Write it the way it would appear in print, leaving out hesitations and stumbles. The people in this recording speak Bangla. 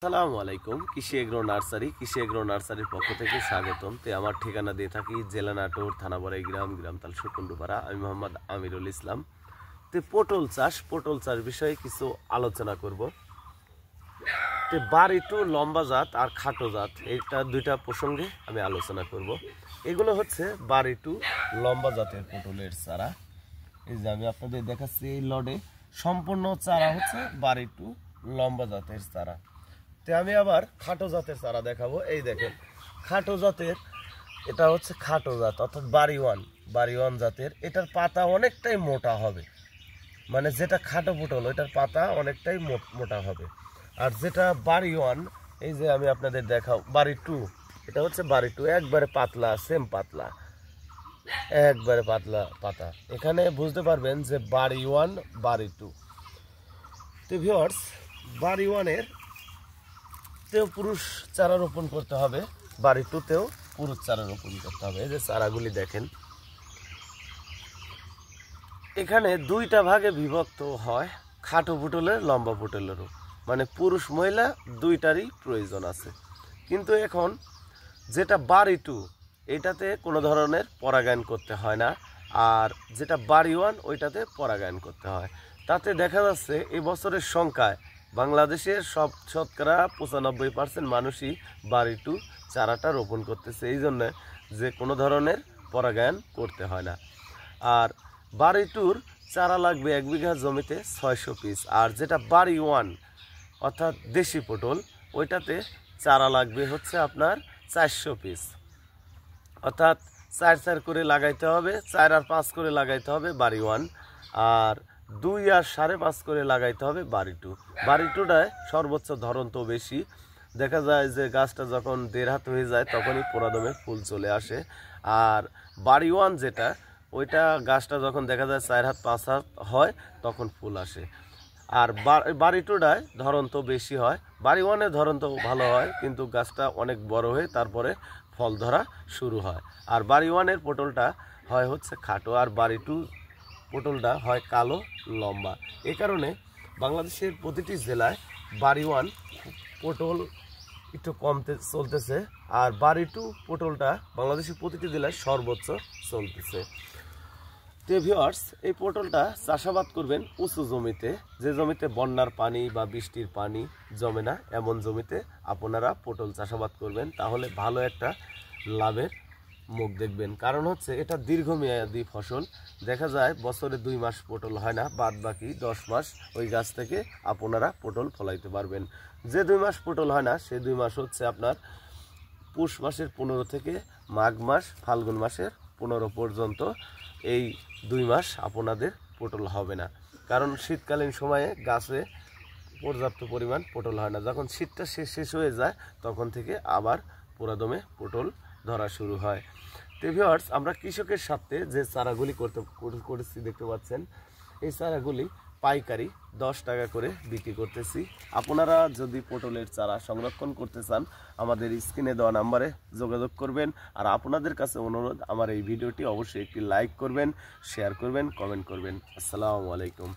আসসালামু আলাইকুম। কৃষি এগ্রো নার্সারির পক্ষ থেকে স্বাগতম। আমার ঠিকানা দিয়ে থাকি জেলা নাটোর, থানা বড়াই গ্রাম তাল সুকুন্ডুপাড়া। আমি মোহাম্মদ আমিরুল ইসলাম। পটল চাষ বিষয়ে কিছু আলোচনা করব। বাড়িটু লম্বা জাত আর খাটো জাত, এটা দুইটা প্রসঙ্গে আমি আলোচনা করব। এগুলো হচ্ছে বাড়িটু লম্বা জাতের পটলের চারা। এই যে আমি আপনাদের দেখাচ্ছি, এই লডে সম্পূর্ণ চারা হচ্ছে বাড়িটু লম্বা জাতের চারা। আমি আবার খাটো জাতের চারা দেখাবো। এই দেখেন, খাটো জাতের, এটা হচ্ছে খাটো জাত অর্থাৎ বাড়ি ওয়ান জাতের। এটার পাতা অনেকটাই মোটা হবে, মানে যেটা খাটো পটল ওইটার পাতা অনেকটাই মোটা হবে। আর যেটা বাড়ি ওয়ান, এই যে আমি আপনাদের দেখাও বাড়ি টু, এটা হচ্ছে বাড়ি টু, একবারে পাতলা, সেম পাতলা, একবারে পাতলা পাতা। এখানে বুঝতে পারবেন যে বাড়ি ওয়ান বাড়ি টু। তো ভিউয়ার্স, বাড়ি ওয়ানের তেও পুরুষ চারা রোপণ করতে হবে, বাড়ি টুতেও পুরুষ চারা রোপণ করতে হবে। এই যে চারাগুলি দেখেন, এখানে দুইটা ভাগে বিভক্ত হয়, খাটো পটলের লম্বা পটলেরও, মানে পুরুষ মহিলা দুইটারই প্রয়োজন আছে। কিন্তু এখন যেটা বাড়ি টু, এটাতে কোনো ধরনের পরাগায়ন করতে হয় না, আর যেটা বাড়ি ওয়ান ওইটাতে পরাগায়ন করতে হয়। তাতে দেখা যাচ্ছে এই বছরের সংখ্যায় বাংলাদেশের শতকরা 95% মানুষই বাড়ি টু চারাটা রোপণ করতেছে, এই জন্য যে কোনো ধরনের পরাগায়ন করতে হয় না। আর বাড়ি টুর চারা লাগবে 1 বিঘা জমিতে 600 পিস। আর যেটা বাড়ি ওয়ান অর্থাৎ দেশি পটল, ওইটাতে চারা লাগবে হচ্ছে আপনার 400 পিস, অর্থাৎ 4 করে লাগাইতে হবে, 4 আর 5 করে লাগাইতে হবে বাড়ি ওয়ান, আর 2 আর 5.5 করে লাগাইতে হবে বাড়ি টু। বাড়ি টুটায় সর্বোচ্চ ধরন তো বেশি, দেখা যায় যে গাছটা যখন 1.5 হাত হয়ে যায় তখনই পুরাদমে ফুল চলে আসে। আর বাড়ি ওয়ান যেটা, ওইটা গাছটা যখন দেখা যায় 4 হাত 5 হাত হয় তখন ফুল আসে। আর বাড়ি টুটায় ধরন তো বেশি হয়, বাড়ি ওয়ানের ধরন তো ভালো হয়, কিন্তু গাছটা অনেক বড় হয়ে তারপরে ফল ধরা শুরু হয়। আর বাড়ি ওয়ানের পটলটা হয় হচ্ছে খাটো, আর বাড়ি টু পটলটা হয় কালো লম্বা। এই কারণে বাংলাদেশের প্রতিটি জেলায় বাড়ি ওয়ান পটল একটু কমতে চলতেছে, আর বাড়ি টু পটলটা বাংলাদেশের প্রতিটি জেলায় সর্বোচ্চ চলতেছে। তো ভিউয়ার্স, এই পটলটা চাষাবাদ করবেন উঁচু জমিতে, যে জমিতে বন্যার পানি বা বৃষ্টির পানি জমে না, এমন জমিতে আপনারা পটল চাষাবাদ করবেন, তাহলে ভালো একটা লাভের মুখ দেখবেন। কারণ হচ্ছে এটা দীর্ঘমেয়াদী ফসল, দেখা যায় বছরে 2 মাস পটল হয় না, বাদ বাকি 10 মাস ওই গাছ থেকে আপনারা পটল ফলাইতে পারবেন। যে 2 মাস পটল হয় না, সেই 2 মাস হচ্ছে আপনার পুষ মাসের 15 থেকে মাঘ মাস ফাল্গুন মাসের 15 পর্যন্ত। এই 2 মাস আপনাদের পটল হবে না, কারণ শীতকালীন সময়ে গাছে পর্যাপ্ত পরিমাণ পটল হয় না। যখন শীতটা শেষ হয়ে যায় তখন থেকে আবার পুরাদমে পটল ধরা শুরু হয়। তো ভিউয়ার্স, আমরা কৃষকের সাথে যে চারাগুলি করেছি দেখতে পাচ্ছেন, এই চারাগুলি পাইকারি 10 টাকা করে বিক্রি করতেছি। আপনারা যদি পটলের চারা সংরক্ষণ করতে চান, আমাদের স্ক্রিনে দেওয়া নাম্বারে যোগাযোগ করবেন। আর আপনাদের কাছে অনুরোধ, আমার এই ভিডিওটি অবশ্যই একটি লাইক করবেন, শেয়ার করবেন, কমেন্ট করবেন। আসসালামু আলাইকুম।